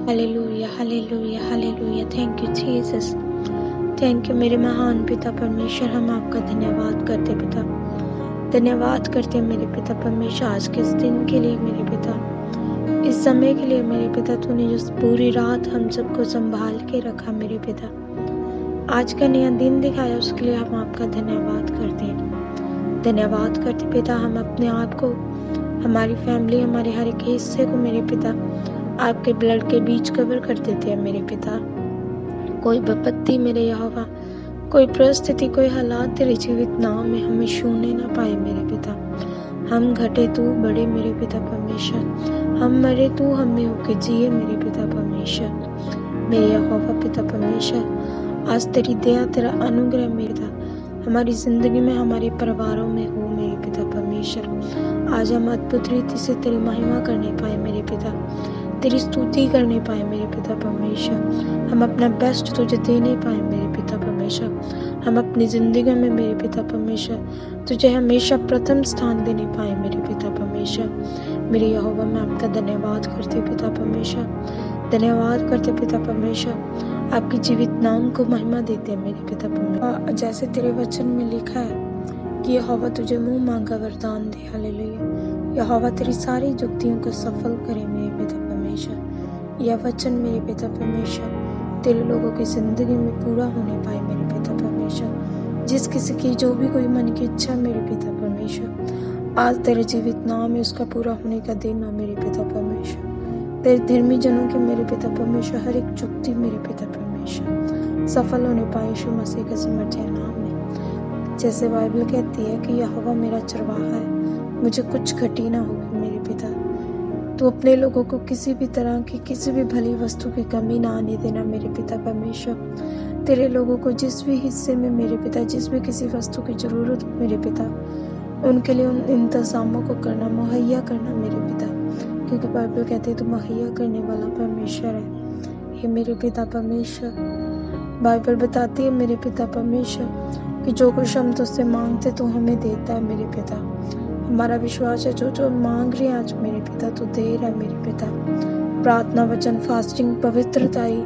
Hallelujah, hallelujah, hallelujah. Thank you Jesus. Thank you मेरे महान पिता परमेश्वर, हम आपका धन्यवाद करते पिता। धन्यवाद करते मेरे पिता परमेश्वर आज के इस दिन के लिए मेरे पिता, इस समय के लिए मेरे पिता। तूने जो पूरी रात हम सबको संभाल के रखा मेरे पिता, आज का नया दिन दिखाया, उसके लिए हम आपका धन्यवाद करते हैं। धन्यवाद करते पिता, हम अपने आप को, हमारी फैमिली, हमारे हर एक हिस्से को मेरे पिता आपके ब्लड के बीच कवर कर देते हैं मेरे पिता। कोई विपत्ति मेरे यहोवा, कोई परिस्थिति, कोई हालात तेरे जीवित नाम में हमें छूने ना पाए मेरे पिता। हम घटे तू बढ़े मेरे पिता परमेश्वर, हम मरे तू हमें होके जिए मेरे पिता परमेश्वर। मेरे यहोवा पिता परमेश्वर, आज तेरी दया, तेरा अनुग्रह मेरे पिता हमारी जिंदगी में, हमारे परिवारों में हो मेरे पिता परमेश्वर। आज हम अद्भुत रीति से तेरी महिमा करने पाए मेरे पिता, तेरी स्तुति करने पाए मेरे पिता परमेश्वर। हम अपना बेस्ट तुझे देने पाए मेरे पिता परमेश्वर। हम अपनी जिंदगी में मेरे पिता परमेश्वर तुझे हमेशा प्रथम स्थान देने पाए मेरे पिता परमेश्वर। मेरे यहोवा, मैं आपका धन्यवाद करते पिता परमेश्वर, धन्यवाद करते पिता परमेश्वर। आपके जीवित नाम को महिमा देते हैं मेरे पिता परमेश्वर। जैसे तेरे वचन में लिखा है कि यहोवा तुझे मुंह मांगा वरदान दे। हालेलुया। यहोवा तेरी सारी युक्तियों को सफल करे मेरे पिता परमेश्वर। यह वचन मेरे पिता परमेश्वर तेरे लोगों की जिंदगी में पूरा होने पाए मेरे पिता परमेश्वर। जिस किसी की जो भी कोई मन की इच्छा मेरे पिता परमेश्वर, आज तेरे जीवित नाम में उसका पूरा होने का दिन हो मेरे पिता परमेश्वर। तेरे धर्मी जनों के मेरे पिता परमेश्वर हर एक युक्ति मेरे पिता परमेश्वर सफल होने पाए यीशु मसीह के समर्थ्य नाम में। जैसे बाइबल कहती है कि यहोवा मेरा चरवाहा है, मुझे कुछ घटी ना होगी मेरे पिता। तो अपने लोगों को किसी भी तरह की, किसी भी भली वस्तु की कमी ना आने देना मेरे पिता परमेश्वर। तेरे लोगों को जिस भी हिस्से में मेरे पिता, जिस भी किसी वस्तु की जरूरत हो मेरे पिता, उनके लिए उन इंतजामों को करना, मुहैया करना मेरे पिता, क्योंकि बाइबल कहते हैं तो मुहैया करने वाला परमेश्वर है। हे मेरे पिता परमेश्वर, बाइबल बताती है मेरे पिता परमेश्वर कि जो कुछ हम तुझसे मांगते तो हमें देता है मेरे पिता। हमारा विश्वास है जो जो मांग रहे हैं आज मेरे पिता तो दे रहा है मेरे पिता। प्रार्थना, वचन, फास्टिंग, पवित्रताई,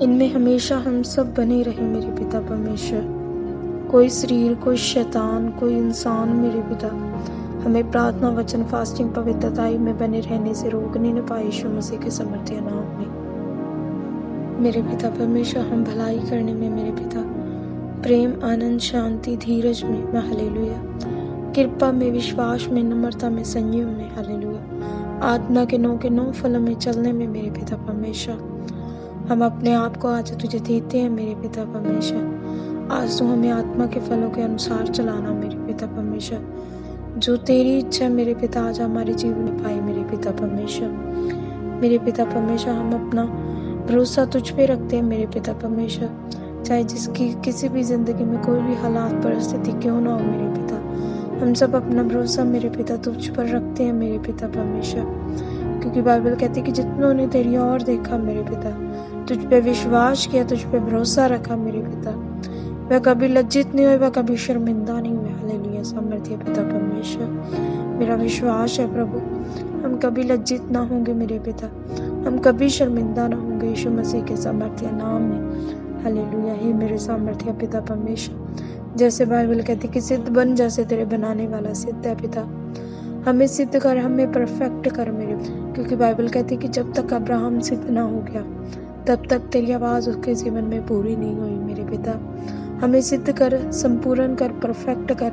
इनमें हमेशा हम सब बने रहे मेरे पिता परमेश्वर। कोई शरीर, कोई शैतान, कोई इंसान मेरे पिता हमें प्रार्थना, वचन, फास्टिंग, पवित्रताई में बने रहने से रोकने न पाए यीशु मसीह के समर्थ्य नाम में। मेरे पिता परमेश्वर, हम भलाई करने में मेरे पिता, प्रेम, आनंद, शांति, धीरज में हालेलुया, कृपा में, विश्वास में, नम्रता में, संयम में हालेलुया, आत्मा के 9 फलों में चलने में मेरे पिता परमेश्वर। हम अपने आप को आज तुझे देते हैं मेरे पिता परमेश्वर। आज तो हमें आत्मा के फलों के अनुसार चलाना मेरे पिता परमेश्वर। जो तेरी इच्छा मेरे पिता आज हमारे जीवन में पाए मेरे पिता परमेश्वर। मेरे पिता परमेश्वर, हम अपना भरोसा तुझ पे रखते हैं मेरे पिता परमेश्वर। चाहे जिसकी किसी भी जिंदगी में कोई भी हालात, परिस्थिति क्यों ना हो मेरे पिता, हम सब अपना भरोसा मेरे पिता तुझ पर रखते हैं मेरे पिता परमेश्वर। क्योंकि बाइबल कहती है कि जितनों ने तेरी ओर देखा मेरे पिता, तुझ पे विश्वास किया, तुझ पे भरोसा रखा मेरे पिता, वह कभी लज्जित नहीं हुए, वह कभी शर्मिंदा नहीं हुए। हालेलुया, सामर्थ्य पिता परमेश्वर। मेरा विश्वास है प्रभु, हम कभी लज्जित ना होंगे मेरे पिता, हम कभी शर्मिंदा ना होंगे यीशु मसीह के सामर्थ्य नाम में। हालेलुया। हे मेरे सामर्थ्य पिता परमेश्वर, जैसे बाइबल कहती कि सिद्ध बन जैसे तेरे बनाने वाला सिद्ध है पिता, हमें सिद्ध कर, हमें परफेक्ट कर मेरे, क्योंकि बाइबल कहती कि जब तक अब्राहम सिद्ध ना हो गया तब तक तेरी आवाज उसके जीवन में पूरी नहीं हुई मेरे पिता। हमें सिद्ध कर, संपूर्ण कर, परफेक्ट कर,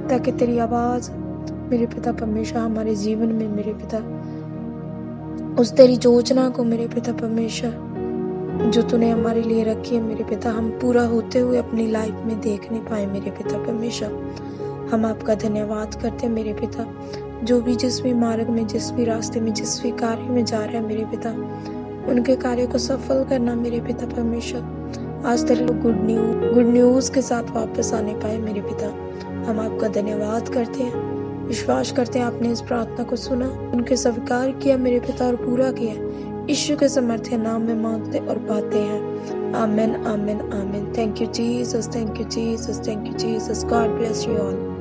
ताकि तेरी आवाज मेरे पिता परमेश्वर हमारे जीवन में मेरे पिता, उस तेरी योजना को मेरे पिता परमेश्वर जो तूने हमारे लिए रखी है मेरे पिता, हम पूरा होते हुए अपनी लाइफ में देखने पाए मेरे पिता परमेश्वर। हम आपका धन्यवाद करते हैं मेरे पिता। जो भी जिस भी मार्ग में, जिस भी रास्ते में, जिस भी कार्य में जा रहा है मेरे पिता, उनके कार्य को सफल करना मेरे पिता परमेश्वर। आज तेरे लोग गुड न्यूज के साथ वापस आने पाए मेरे पिता। हम आपका धन्यवाद करते हैं, विश्वास करते हैं आपने इस प्रार्थना को सुना, उनके स्वीकार किया मेरे पिता और पूरा किया। यीशु के समर्थ्य नाम में मांगते और पाते हैं। आमीन, आमीन, आमीन। Thank you Jesus, thank you Jesus, thank you Jesus. God bless you all.